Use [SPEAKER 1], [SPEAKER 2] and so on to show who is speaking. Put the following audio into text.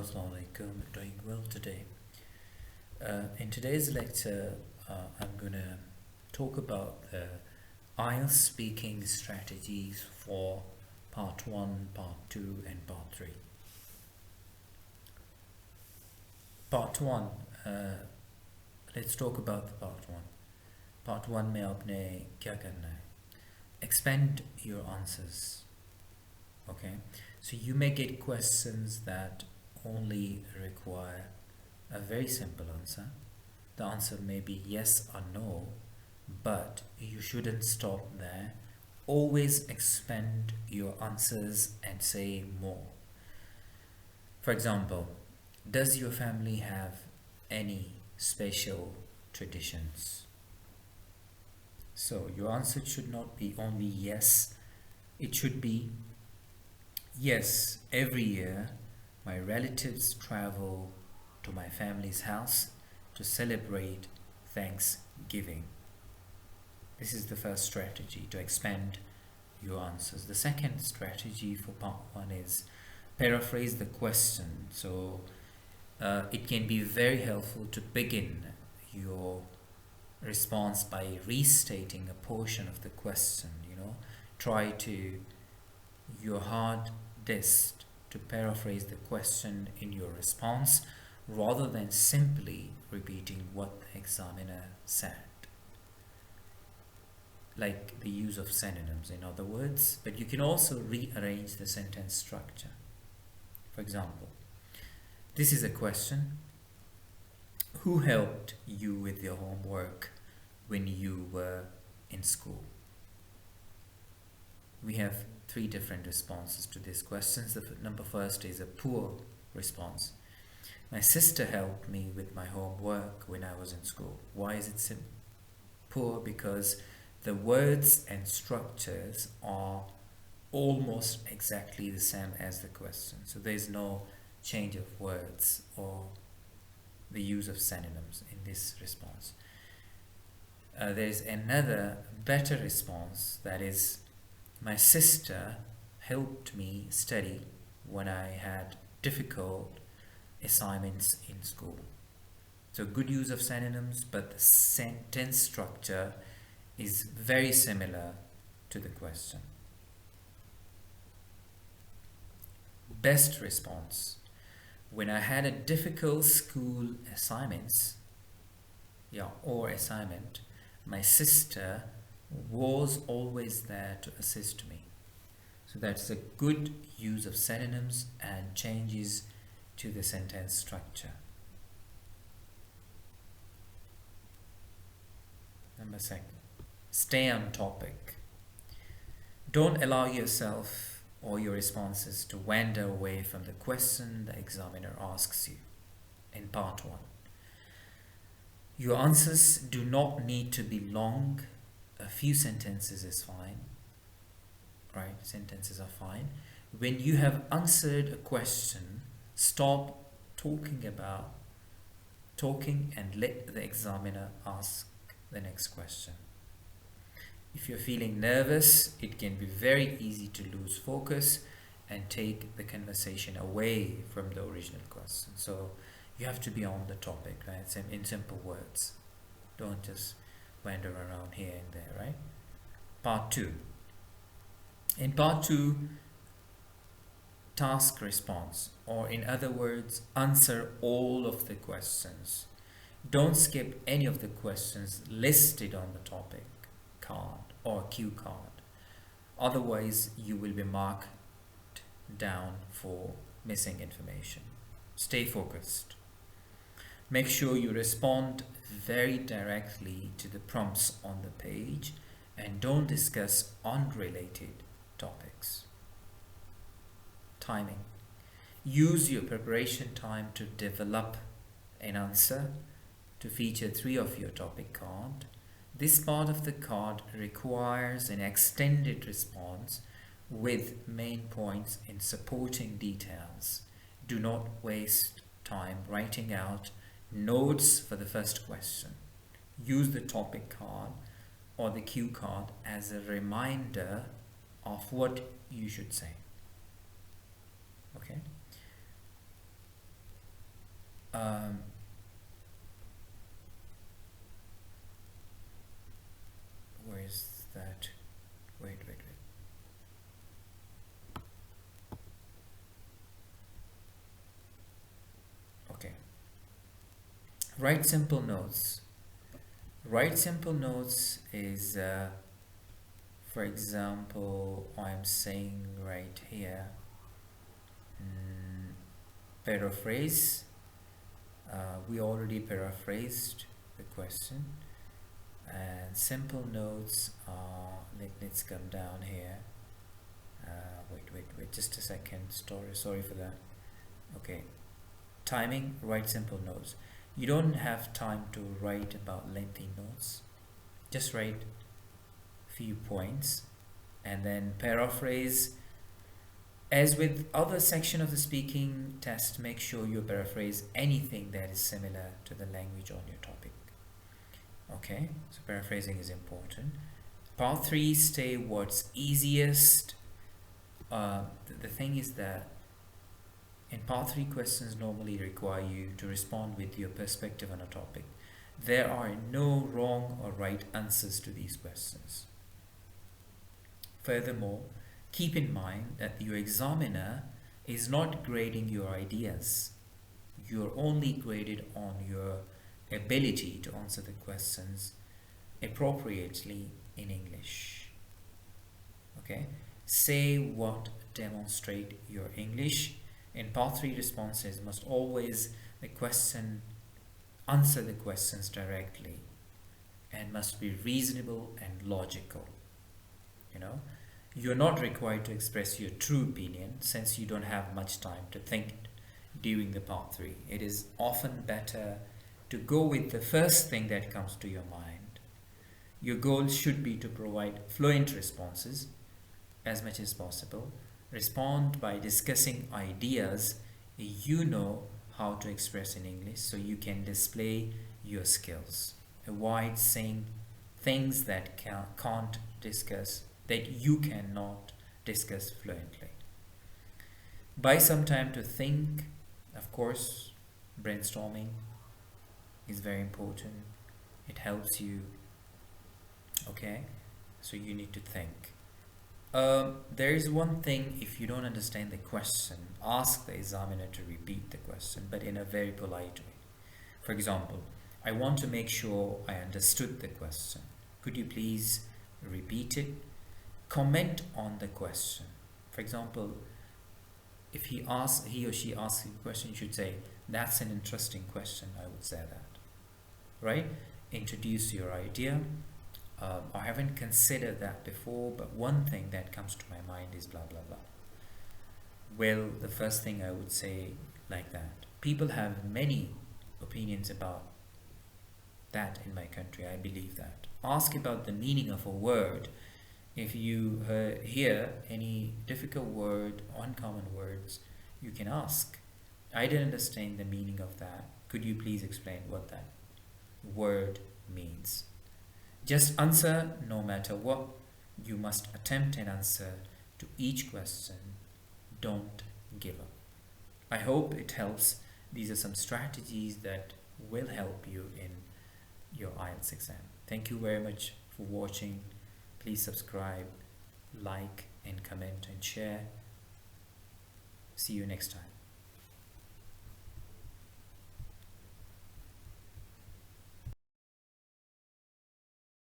[SPEAKER 1] Assalamu alaikum. Doing well today. In today's lecture, I'm going to talk about the IELTS speaking strategies for part 1, part 2 and part 3. Part 1, let's talk about the part 1. Part 1 में आपने क्या करना है? Expand your answers. Okay, so you may get questions that only require a very simple answer. The answer may be yes or no, but you shouldn't stop there. Always expand your answers and say more. For example, does your family have any special traditions? So your answer should not be only yes, it should be yes, every year my relatives travel to my family's house to celebrate Thanksgiving. This is the first strategy, to expand your answers. The second strategy for part 1 is paraphrase the question. So it can be very helpful to begin your response by restating a portion of the question. Try to your hardest to paraphrase the question in your response rather than simply repeating what the examiner said, like the use of synonyms, in other words. But you can also rearrange the sentence structure. For example, this is a question: who helped you with your homework when you were in school? We have 3 different responses to these questions. The number first is a poor response. My sister helped me with my homework when I was in school. Why is it poor? Because the words and structures are almost exactly the same as the question. So there's no change of words or the use of synonyms in this response. There's another better response, that is, my sister helped me study when I had difficult assignments in school. So good use of synonyms, but the sentence structure is very similar to the question. Best response: when I had a difficult school assignment, my sister was always there to assist me. So that's a good use of synonyms and changes to the sentence structure. Number 2, stay on topic. Don't allow yourself or your responses to wander away from the question the examiner asks you in part 1. Your answers do not need to be long. A few sentences is fine, right? Sentences are fine. When you have answered a question, stop talking and let the examiner ask the next question. If you're feeling nervous, it can be very easy to lose focus and take the conversation away from the original question. So you have to be on the topic, right? In simple words. Don't just wander around here and there, right? Part 2. In part 2, task response, or in other words, answer all of the questions. Don't skip any of the questions listed on the topic card or cue card. Otherwise, you will be marked down for missing information. Stay focused. Make sure you respond very directly to the prompts on the page and don't discuss unrelated topics. Timing. Use your preparation time to develop an answer to feature 3 of your topic card. This part of the card requires an extended response with main points in supporting details. Do not waste time writing out notes for the first question. Use the topic card or the cue card as a reminder of what you should say. Okay? Write simple notes. Write simple notes is, for example, I'm saying right here, paraphrase. We already paraphrased the question. And simple notes are, let's come down here. Wait, just a second. Sorry for that. Okay. Timing, write simple notes. You don't have time to write about lengthy notes. Just write few points and then paraphrase. As with other section of the speaking test, make sure you paraphrase anything that is similar to the language on your topic. Okay, so paraphrasing is important. Part 3, stay what's easiest. The thing is that in part 3, questions normally require you to respond with your perspective on a topic. There are no wrong or right answers to these questions. Furthermore, keep in mind that your examiner is not grading your ideas. You're only graded on your ability to answer the questions appropriately in English. Okay? Say what demonstrate your English. In part 3, responses must always answer the questions directly and must be reasonable and logical. You're not required to express your true opinion since you don't have much time to think during the part 3. It is often better to go with the first thing that comes to your mind. Your goal should be to provide fluent responses as much as possible. Respond by discussing ideas you know how to express in English so you can display your skills. Avoid saying things that you cannot discuss fluently. Buy some time to think. Of course, brainstorming is very important. It helps you. Okay, so you need to think. There is one thing: if you don't understand the question, ask the examiner to repeat the question, but in a very polite way. For example, I want to make sure I understood the question. Could you please repeat it? Comment on the question. For example, if he or she asks you a question, you should say, "That's an interesting question." I would say that, right? Introduce your idea. I haven't considered that before, but one thing that comes to my mind is blah blah blah. Well, the first thing I would say like that. People have many opinions about that in my country. I believe that. Ask about the meaning of a word. If you hear any difficult word, uncommon words, you can ask. I didn't understand the meaning of that. Could you please explain what that word means? Just answer no matter what. You must attempt an answer to each question. Don't give up. I hope it helps. These are some strategies that will help you in your IELTS exam. Thank you very much for watching. Please subscribe, like and comment and share. See you next time.